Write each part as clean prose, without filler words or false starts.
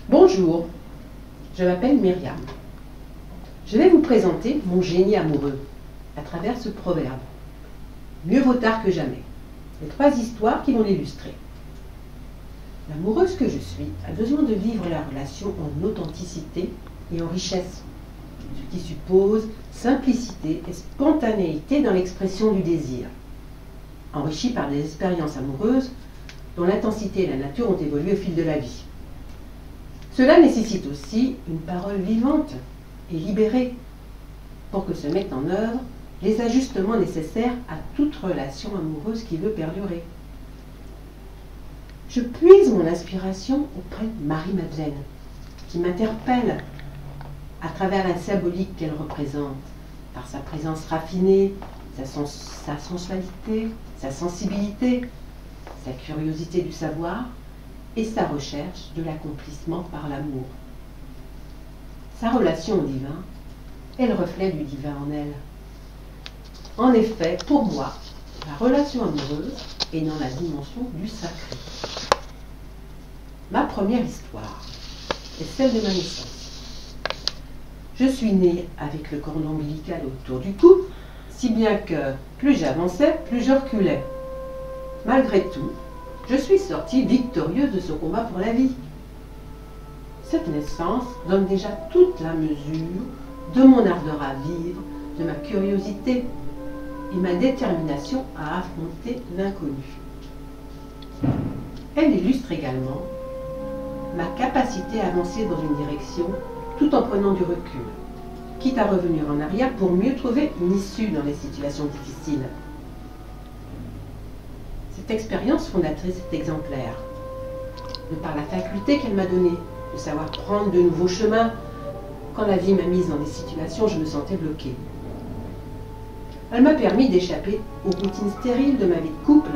Bonjour, je m'appelle Myriam. Je vais vous présenter mon génie amoureux à travers ce proverbe. Mieux vaut tard que jamais. Les 3 histoires qui vont l'illustrer. L'amoureuse que je suis a besoin de vivre la relation en authenticité et en richesse, ce qui suppose simplicité et spontanéité dans l'expression du désir, enrichi par des expériences amoureuses dont l'intensité et la nature ont évolué au fil de la vie. Cela nécessite aussi une parole vivante et libérée pour que se mettent en œuvre les ajustements nécessaires à toute relation amoureuse qui veut perdurer. Je puise mon inspiration auprès de Marie-Madeleine, qui m'interpelle à travers la symbolique qu'elle représente, par sa présence raffinée, sa sensualité, sa sensibilité, sa curiosité du savoir et sa recherche de l'accomplissement par l'amour. Sa relation au divin est le reflet du divin en elle. En effet, pour moi, la relation amoureuse est dans la dimension du sacré. Ma première histoire est celle de ma naissance. Je suis née avec le cordon ombilical autour du cou, si bien que plus j'avançais, plus je reculais. Malgré tout, je suis sortie victorieuse de ce combat pour la vie. Cette naissance donne déjà toute la mesure de mon ardeur à vivre, de ma curiosité et ma détermination à affronter l'inconnu. Elle illustre également ma capacité à avancer dans une direction tout en prenant du recul, quitte à revenir en arrière pour mieux trouver une issue dans les situations difficiles. Cette expérience fondatrice est exemplaire, de par la faculté qu'elle m'a donnée de savoir prendre de nouveaux chemins quand la vie m'a mise dans des situations où je me sentais bloquée. Elle m'a permis d'échapper aux routines stériles de ma vie de couple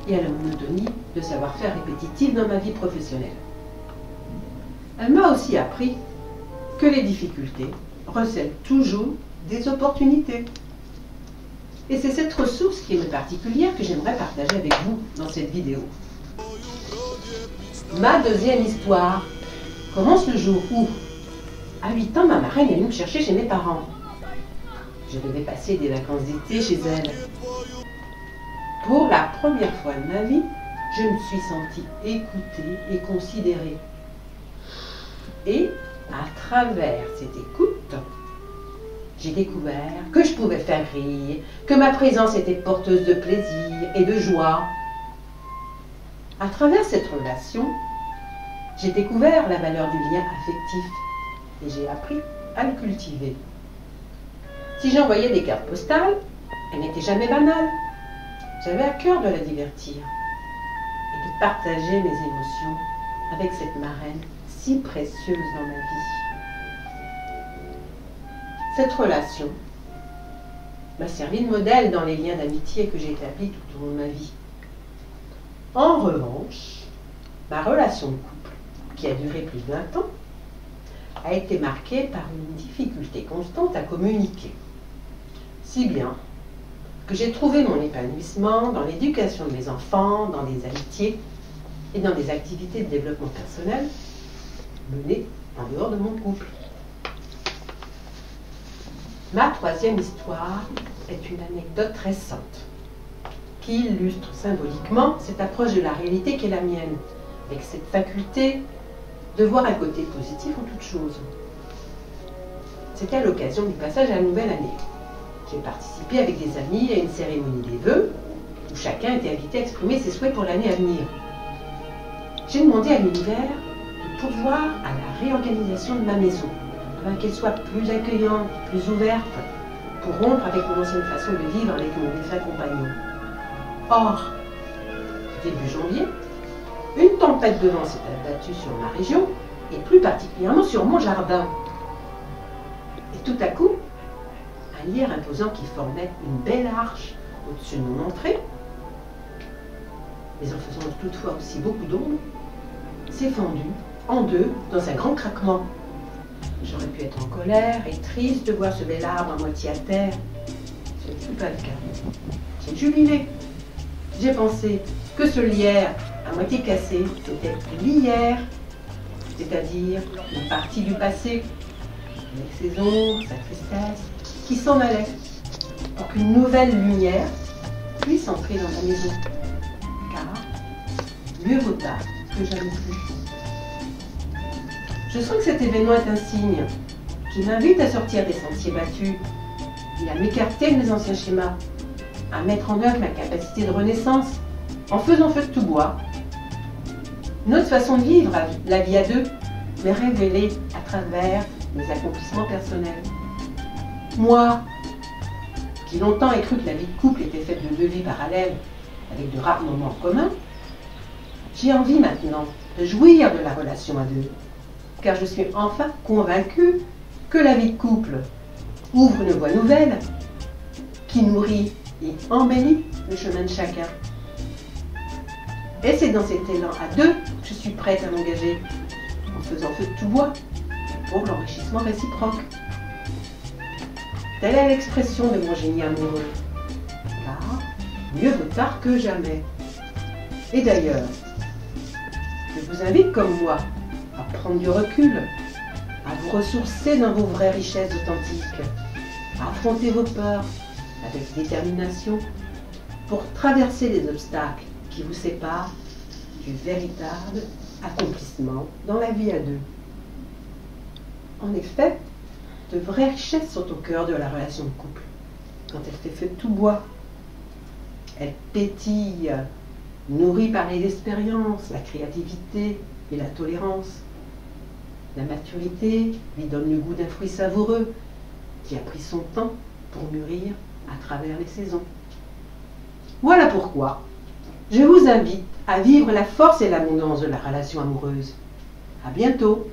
et à la monotonie de savoir-faire répétitif dans ma vie professionnelle. Elle m'a aussi appris que les difficultés recèlent toujours des opportunités. Et c'est cette ressource qui est particulière que j'aimerais partager avec vous dans cette vidéo. Ma deuxième histoire commence le jour où, à 8 ans, ma marraine est venue me chercher chez mes parents. Je devais passer des vacances d'été chez elle. Pour la première fois de ma vie, je me suis sentie écoutée et considérée. Et à travers cette écoute, j'ai découvert que je pouvais faire rire, que ma présence était porteuse de plaisir et de joie. À travers cette relation, j'ai découvert la valeur du lien affectif et j'ai appris à le cultiver. Si j'envoyais des cartes postales, elles n'étaient jamais banales. J'avais à cœur de la divertir et de partager mes émotions avec cette marraine si précieuse dans ma vie. Cette relation m'a servi de modèle dans les liens d'amitié que j'ai établis tout au long de ma vie. En revanche, ma relation de couple, qui a duré plus de 20 ans, a été marquée par une difficulté constante à communiquer. Si bien que j'ai trouvé mon épanouissement dans l'éducation de mes enfants, dans des amitiés et dans des activités de développement personnel menées en dehors de mon couple. Ma troisième histoire est une anecdote récente qui illustre symboliquement cette approche de la réalité qui est la mienne, avec cette faculté de voir un côté positif en toute chose. C'était à l'occasion du passage à la nouvelle année. J'ai participé avec des amis à une cérémonie des vœux où chacun était invité à exprimer ses souhaits pour l'année à venir. J'ai demandé à l'univers de pourvoir à la réorganisation de ma maison, afin qu'elle soit plus accueillante, plus ouverte, pour rompre avec mon ancienne façon de vivre avec mon défunt compagnon. Or, début janvier, une tempête de vent s'est abattue sur ma région, et plus particulièrement sur mon jardin. Et tout à coup, un lierre imposant qui formait une belle arche au-dessus de mon entrée, mais en faisant toutefois aussi beaucoup d'ombre, s'est fendu en deux dans un grand craquement. J'aurais pu être en colère et triste de voir ce bel arbre à moitié à terre. Ce n'est pas le cas. J'ai jubilé. J'ai pensé que ce lierre à moitié cassé était l'hier c'est-à-dire une partie du passé, avec ses ombres, sa tristesse, qui s'en allait, pour qu'une nouvelle lumière puisse entrer dans la maison. Car mieux vaut tard que jamais plus. Je sens que cet événement est un signe qui m'invite à sortir des sentiers battus et à m'écarter de mes anciens schémas, à mettre en œuvre ma capacité de renaissance en faisant feu de tout bois. Notre façon de vivre la vie à deux m'est révélée à travers mes accomplissements personnels. Moi, qui longtemps ai cru que la vie de couple était faite de deux vies parallèles avec de rares moments en commun, j'ai envie maintenant de jouir de la relation à deux, car je suis enfin convaincue que la vie de couple ouvre une voie nouvelle qui nourrit et embellit le chemin de chacun. Et c'est dans cet élan à deux que je suis prête à m'engager, en faisant feu de tout bois, pour l'enrichissement réciproque. Telle est l'expression de mon génie amoureux, car mieux vaut tard que jamais. Et d'ailleurs, je vous invite comme moi à prendre du recul, à vous ressourcer dans vos vraies richesses authentiques, à affronter vos peurs avec détermination pour traverser les obstacles qui vous séparent du véritable accomplissement dans la vie à deux. En effet, de vraies richesses sont au cœur de la relation de couple, quand elle fait feu de tout bois. Elle pétille, nourrie par les expériences, la créativité et la tolérance. La maturité lui donne le goût d'un fruit savoureux qui a pris son temps pour mûrir à travers les saisons. Voilà pourquoi je vous invite à vivre la force et l'abondance de la relation amoureuse. À bientôt!